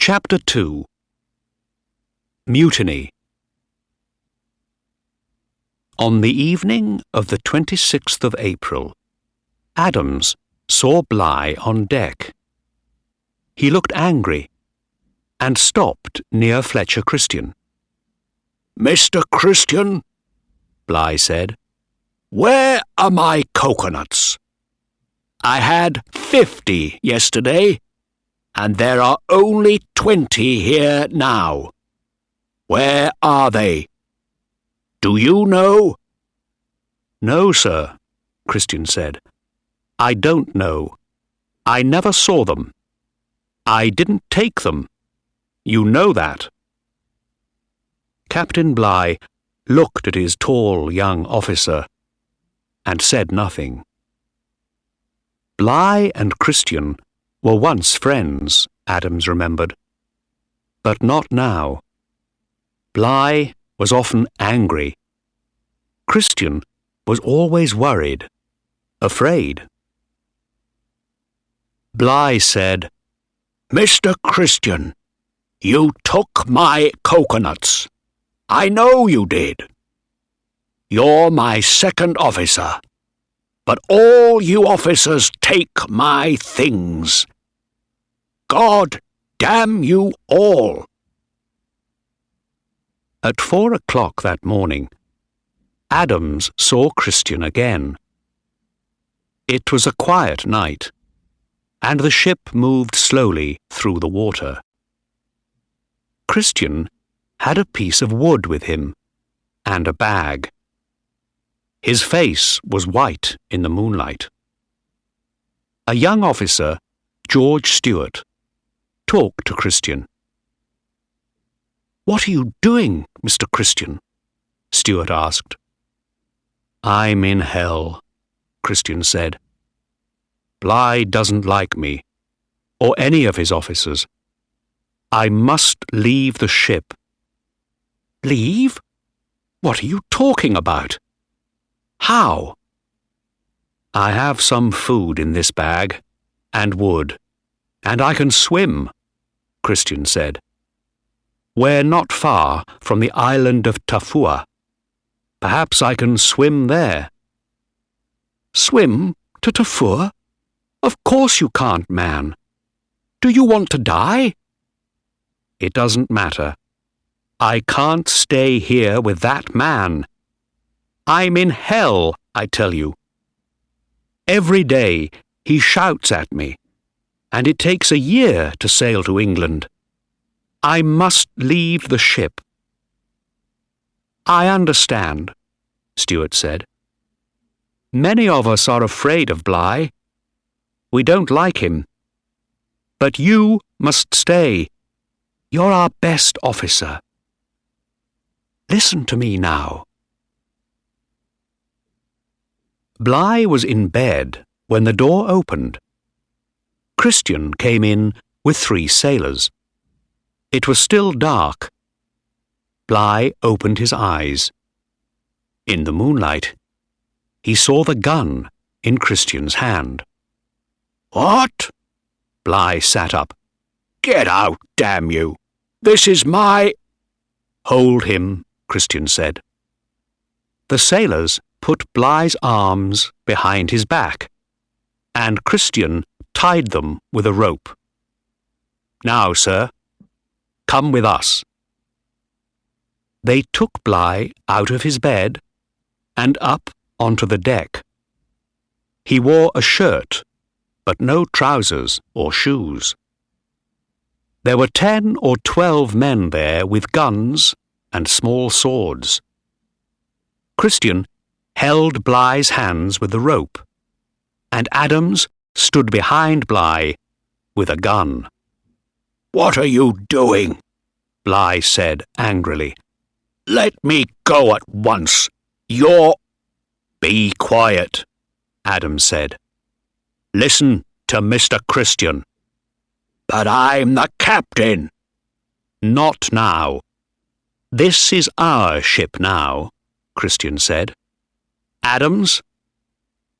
Chapter 2. Mutiny. On the evening of the 26th of April, Adams saw Bligh on deck. He looked angry and stopped near Fletcher Christian. "Mr. Christian," Bligh said, "where are my coconuts? I had 50 yesterday, and there are only 20 here now. Where are they? Do you know?" "No, sir," Christian said. "I don't know. I never saw them. I didn't take them. You know that." Captain Bligh looked at his tall young officer and said nothing. Bligh and Christian were once friends, Adams remembered, but not now. Bligh was often angry. Christian was always worried, afraid. Bligh said, "Mr. Christian, you took my coconuts. I know you did. You're my second officer, but all you officers take my things. God damn you all." At 4 o'clock that morning, Adams saw Christian again. It was a quiet night, and the ship moved slowly through the water. Christian had a piece of wood with him and a bag. His face was white in the moonlight. A young officer, George Stewart, talked to Christian. "What are you doing, Mr. Christian?" Stewart asked. "I'm in hell," Christian said. "Bligh doesn't like me, or any of his officers. I must leave the ship." "Leave? What are you talking about? How?" "I have some food in this bag, and wood, and I can swim," Christian said. "We're not far from the island of Tafua. Perhaps I can swim there." "Swim to Tafua? Of course you can't, man. Do you want to die?" "It doesn't matter. I can't stay here with that man. I'm in hell, I tell you. Every day he shouts at me, and it takes a year to sail to England. I must leave the ship." "I understand," Stewart said. "Many of us are afraid of Bligh. We don't like him. But you must stay. You're our best officer. Listen to me now." Bligh was in bed when the door opened. Christian came in with 3 sailors. It was still dark. Bligh opened his eyes. In the moonlight, he saw the gun in Christian's hand. "What?" Bligh sat up. "Get out, damn you! This is my—" "Hold him," Christian said. The sailors put Bligh's arms behind his back, and Christian tied them with a rope. "Now, sir, come with us." They took Bligh out of his bed and up onto the deck. He wore a shirt, but no trousers or shoes. There were 10 or 12 men there with guns and small swords. Christian held Bligh's hands with the rope, and Adams stood behind Bligh with a gun. "What are you doing?" Bligh said angrily. "Let me go at once. You're—" "Be quiet," Adams said. "Listen to Mr. Christian." "But I'm the captain." "Not now. This is our ship now," Christian said. "Adams,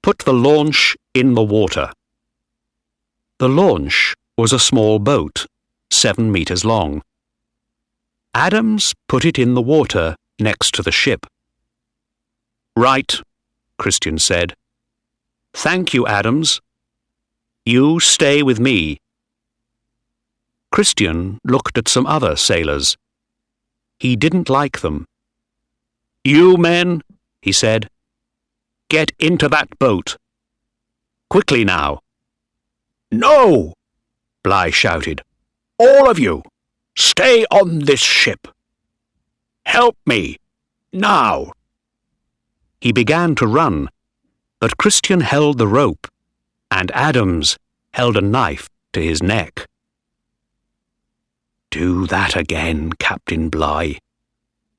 put the launch in the water." The launch was a small boat 7 meters long. Adams put it in the water next to the ship. "Right," Christian said. "Thank you, Adams. You stay with me." Christian looked at some other sailors. He didn't like them. "You men," he said, "get into that boat. Quickly now." "No!" Bligh shouted. "All of you, stay on this ship. Help me, now." He began to run, but Christian held the rope, and Adams held a knife to his neck. "Do that again, Captain Bligh,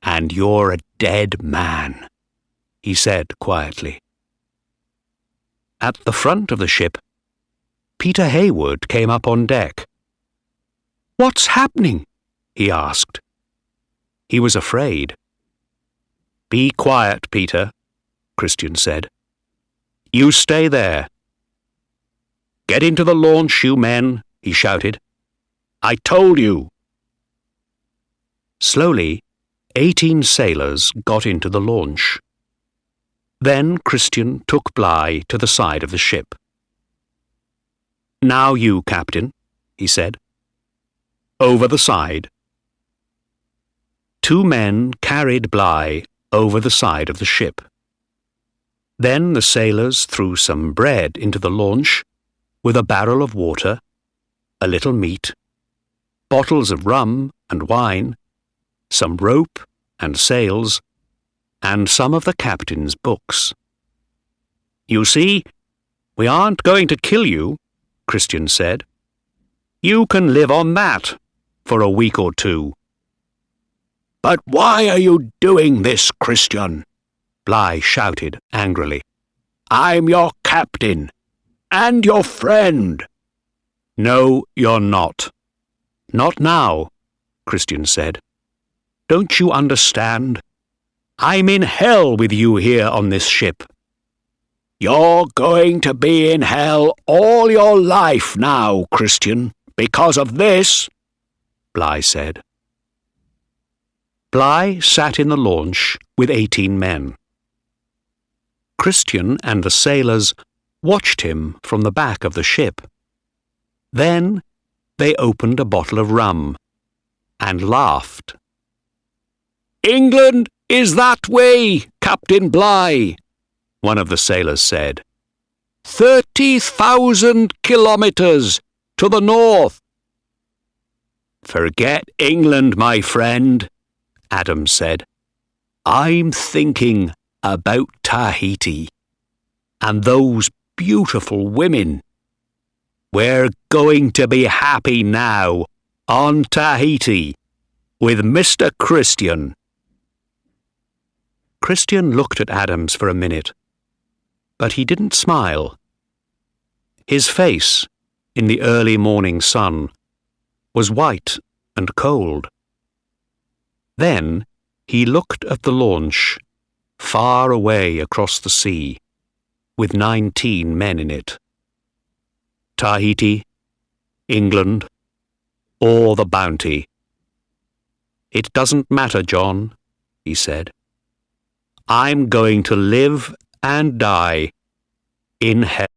and you're a dead man," he said quietly. At the front of the ship, Peter Hayward came up on deck. "What's happening?" he asked. He was afraid. "Be quiet, Peter," Christian said. "You stay there." "Get into the launch, you men," he shouted. "I told you." Slowly, 18 sailors got into the launch. Then Christian took Bligh to the side of the ship. "Now you, Captain," he said. "Over the side." 2 men carried Bligh over the side of the ship. Then the sailors threw some bread into the launch, with a barrel of water, a little meat, bottles of rum and wine, some rope and sails, and some of the captain's books. "You see, we aren't going to kill you," Christian said. "You can live on that for a week or 2. "But why are you doing this, Christian?" Bligh shouted angrily. "I'm your captain, and your friend." "No, you're not. Not now," Christian said. "Don't you understand? I'm in hell with you here on this ship." "You're going to be in hell all your life now, Christian, because of this," Bligh said. Bligh sat in the launch with 18 men. Christian and the sailors watched him from the back of the ship. Then they opened a bottle of rum and laughed. "England is that way, Captain Bligh," one of the sailors said. 30,000 kilometers to the north." "Forget England, my friend," Adams said. "I'm thinking about Tahiti and those beautiful women. We're going to be happy now on Tahiti with Mr. Christian." Christian looked at Adams for a minute, but he didn't smile. His face, in the early morning sun, was white and cold. Then he looked at the launch, far away across the sea, with 19 men in it. Tahiti, England, or the Bounty. "It doesn't matter, John," he said. "I'm going to live and die in hell."